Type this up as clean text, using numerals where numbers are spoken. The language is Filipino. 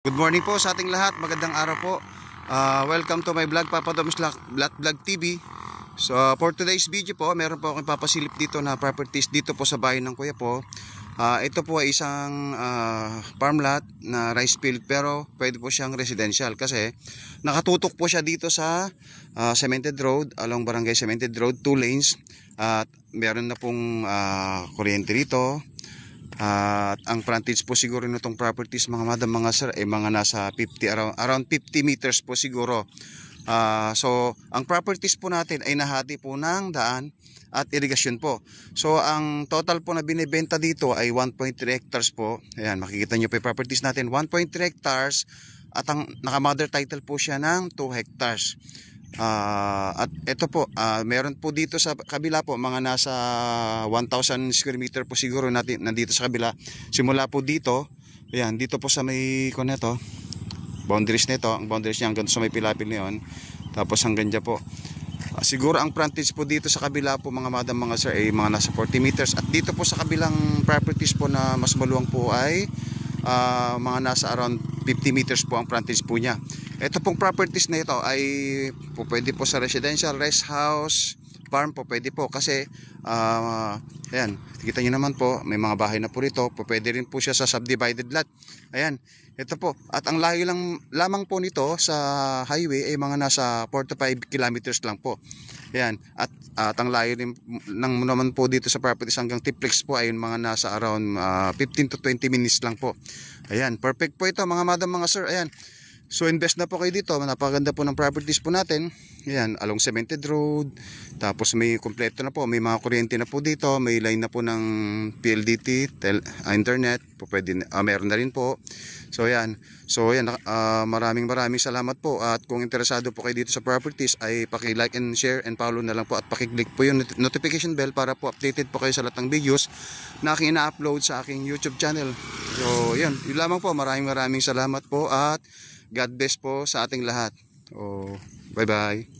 Good morning po sa ating lahat. Magandang araw po. Welcome to my vlog, Papa Dom's Vlog TV. So for today's video po, meron po akong papasilip dito na properties dito po sa bahay ng kuya po. Ito po ay isang farm lot na rice field, pero pwede po siyang residential kasi nakatutok po siya dito sa cemented road, along Barangay Cemented Road, 2 lanes. At meron na pong kuryente dito. At ang frontage po siguro nitong properties, mga madam, mga sir, ay mga nasa 50, around 50 meters po siguro. So ang properties po natin ay nahati po ng daan at irigasyon po. So ang total po na binibenta dito ay 1.3 hectares po. Ayan, makikita nyo po yung properties natin, 1.3 hectares. At ang naka-mother title po siya ng 2 hectares. At ito po, meron po dito sa kabila po mga nasa 1,000 square meter po siguro natin nandito sa kabila. Simula po dito, ayan, dito po sa may kuneto, boundaries nito, ang boundaries niya hanggang sa may pilapil niyon. Tapos hanggang dyan po. Siguro ang frontage po dito sa kabila po, mga madam, mga sir, ay mga nasa 40 meters. At dito po sa kabilang properties po na mas maluwang po ay mga nasa around 50 meters po ang frontage po niya. Ito pong properties na ito ay po pwede po sa residential, rest house, farm po pwede po kasi ayan, kita nyo naman po, may mga bahay na po rito. Po pwede rin po siya sa subdivided lot. Ayan, ito po. At ang layo lang lamang po nito sa highway ay mga nasa 4 to 5 kilometers lang po. Ayan, at ang layo din naman po dito sa properties hanggang Tiplex po ay mga nasa around 15 to 20 minutes lang po. Ayan, perfect po ito mga madam, mga sir. Ayan, so invest na po kayo dito. Napakaganda po ng properties po natin. Ayan, along Cemented Road. Tapos may kompleto na po, may mga kuryente na po dito, may line na po ng PLDT, internet po, pwede, meron na rin po. So ayan, maraming salamat po. At kung interesado po kayo dito sa properties, ay paki-like and share and follow na lang po, at paki-click po yung notification bell para po updated po kayo sa lahat ng videos na aking ina-upload sa aking YouTube channel. So yun lamang po. Maraming salamat po at God bless po sa ating lahat. Oh, bye bye.